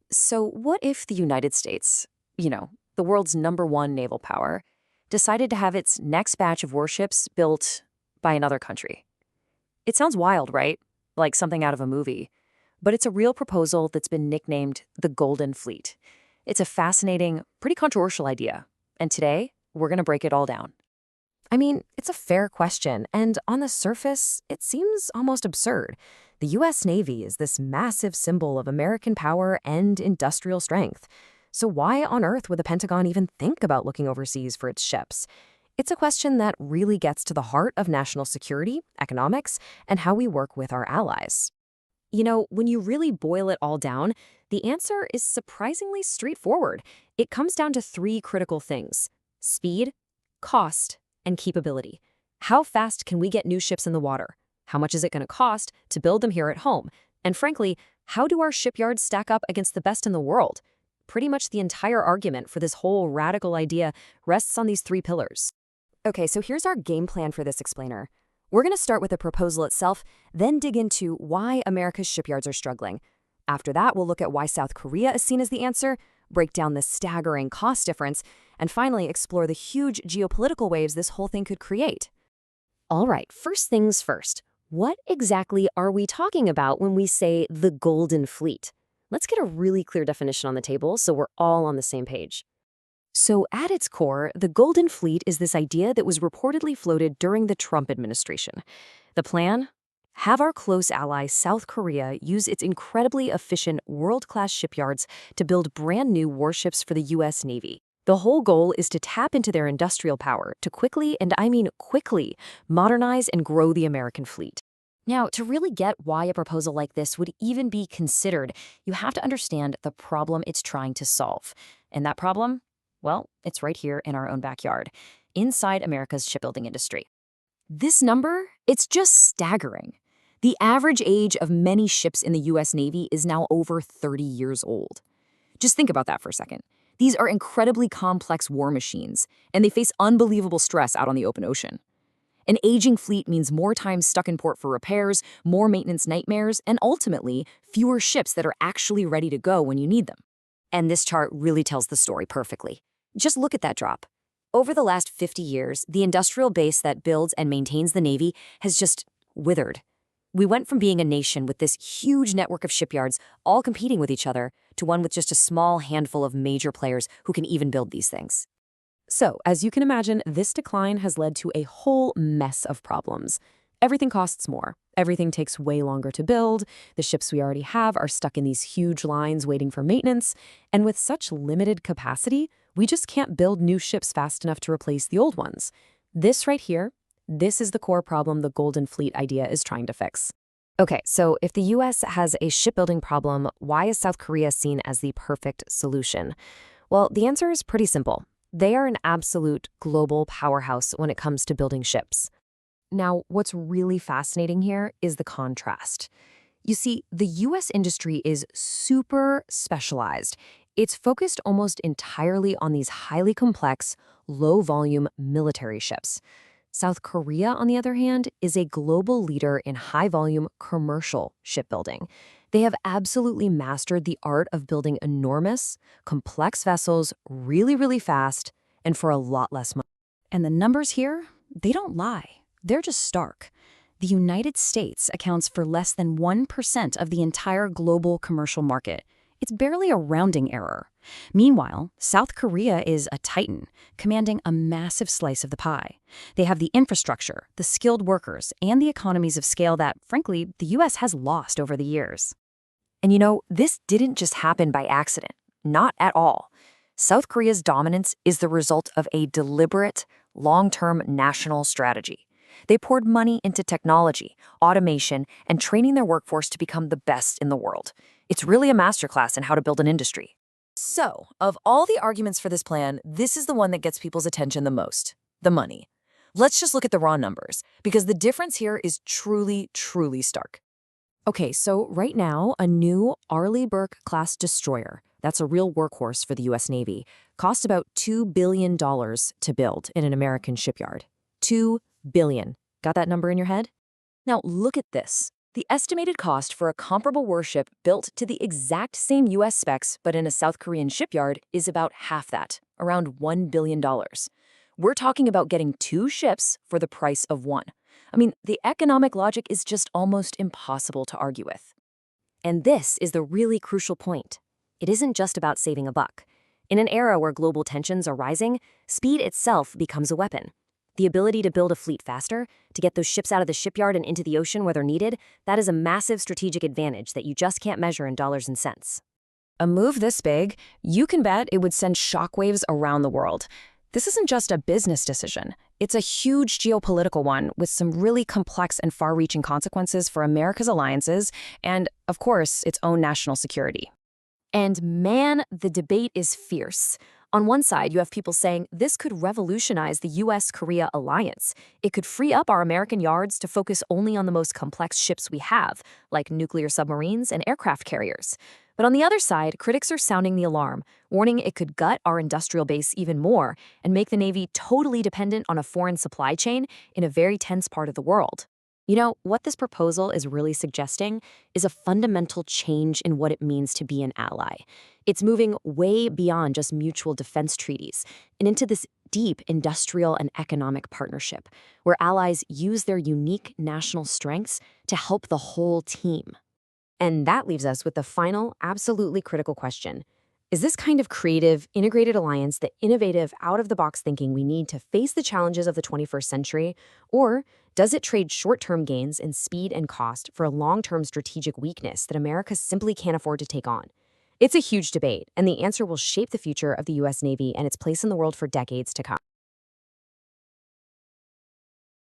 So, what if the United States, the world's #1 naval power, decided to have its next batch of warships built by another country? It sounds wild, right? Like something out of a movie. But it's a real proposal that's been nicknamed the Golden Fleet. It's a fascinating, pretty controversial idea. And today, we're going to break it all down. I mean, it's a fair question, and on the surface, it seems almost absurd. The US Navy is this massive symbol of American power and industrial strength. So why on earth would the Pentagon even think about looking overseas for its ships? It's a question that really gets to the heart of national security, economics, and how we work with our allies. When you really boil it all down, the answer is surprisingly straightforward. It comes down to three critical things: speed, cost, and capability. How fast can we get new ships in the water? How much is it going to cost to build them here at home? And frankly, how do our shipyards stack up against the best in the world? Pretty much the entire argument for this whole radical idea rests on these three pillars. Okay, so here's our game plan for this explainer. We're going to start with the proposal itself, then dig into why America's shipyards are struggling. After that, we'll look at why South Korea is seen as the answer, break down the staggering cost difference, and finally explore the huge geopolitical waves this whole thing could create. All right, first things first. What exactly are we talking about when we say the Golden Fleet? Let's get a really clear definition on the table so we're all on the same page. So, at its core, the Golden Fleet is this idea that was reportedly floated during the Trump administration. The plan? Have our close ally South Korea use its incredibly efficient world-class shipyards to build brand new warships for the US Navy. The whole goal is to tap into their industrial power to quickly, and I mean quickly, modernize and grow the American fleet. Now, to really get why a proposal like this would even be considered, you have to understand the problem it's trying to solve. And that problem? Well, it's right here in our own backyard, inside America's shipbuilding industry. This number, it's just staggering. The average age of many ships in the US Navy is now over 30 years old. Just think about that for a second. These are incredibly complex war machines, and they face unbelievable stress out on the open ocean. An aging fleet means more time stuck in port for repairs, more maintenance nightmares, and ultimately, fewer ships that are actually ready to go when you need them. And this chart really tells the story perfectly. Just look at that drop. Over the last 50 years, the industrial base that builds and maintains the Navy has just withered. We went from being a nation with this huge network of shipyards all competing with each other to one with just a small handful of major players who can even build these things. So, as you can imagine, this decline has led to a whole mess of problems. Everything costs more. Everything takes way longer to build. The ships we already have are stuck in these huge lines waiting for maintenance. And with such limited capacity, we just can't build new ships fast enough to replace the old ones. This right here, this is the core problem the Golden Fleet idea is trying to fix. Okay, so if the US has a shipbuilding problem, why is South Korea seen as the perfect solution? Well, the answer is pretty simple. They are an absolute global powerhouse when it comes to building ships. Now, what's really fascinating here is the contrast. You see, the US industry is super specialized. It's focused almost entirely on these highly complex, low-volume military ships. South Korea, on the other hand, is a global leader in high-volume commercial shipbuilding. They have absolutely mastered the art of building enormous, complex vessels really, really fast and for a lot less money. And the numbers here, they don't lie. They're just stark. The United States accounts for less than 1% of the entire global commercial market. It's barely a rounding error. Meanwhile, South Korea is a titan, commanding a massive slice of the pie. They have the infrastructure, the skilled workers, and the economies of scale that, frankly, the US has lost over the years. And this didn't just happen by accident. Not at all. South Korea's dominance is the result of a deliberate, long-term national strategy. They poured money into technology, automation, and training their workforce to become the best in the world. It's really a masterclass in how to build an industry. So, of all the arguments for this plan, this is the one that gets people's attention the most: the money. Let's just look at the raw numbers, because the difference here is truly, truly stark. Okay, so right now, a new Arleigh Burke-class destroyer, that's a real workhorse for the US Navy, costs about $2 billion to build in an American shipyard. $2 billion. Got that number in your head? Now look at this. The estimated cost for a comparable warship built to the exact same US specs but in a South Korean shipyard is about half that, around $1 billion. We're talking about getting 2 ships for the price of 1. I mean, the economic logic is just almost impossible to argue with. And this is the really crucial point. It isn't just about saving a buck. In an era where global tensions are rising, speed itself becomes a weapon. The ability to build a fleet faster, to get those ships out of the shipyard and into the ocean where they're needed, that is a massive strategic advantage that you just can't measure in dollars and cents. A move this big, you can bet it would send shockwaves around the world. This isn't just a business decision. It's a huge geopolitical one with some really complex and far-reaching consequences for America's alliances and, of course, its own national security. And man, the debate is fierce. On one side, you have people saying this could revolutionize the US-Korea alliance. It could free up our American yards to focus only on the most complex ships we have, like nuclear submarines and aircraft carriers. But on the other side, critics are sounding the alarm, warning it could gut our industrial base even more and make the Navy totally dependent on a foreign supply chain in a very tense part of the world. You know, what this proposal is really suggesting is a fundamental change in what it means to be an ally. It's moving way beyond just mutual defense treaties and into this deep industrial and economic partnership, where allies use their unique national strengths to help the whole team. And that leaves us with the final, absolutely critical question. Is this kind of creative, integrated alliance the innovative, out-of-the-box thinking we need to face the challenges of the 21st century? Or does it trade short-term gains in speed and cost for a long-term strategic weakness that America simply can't afford to take on? It's a huge debate, and the answer will shape the future of the U.S. Navy and its place in the world for decades to come.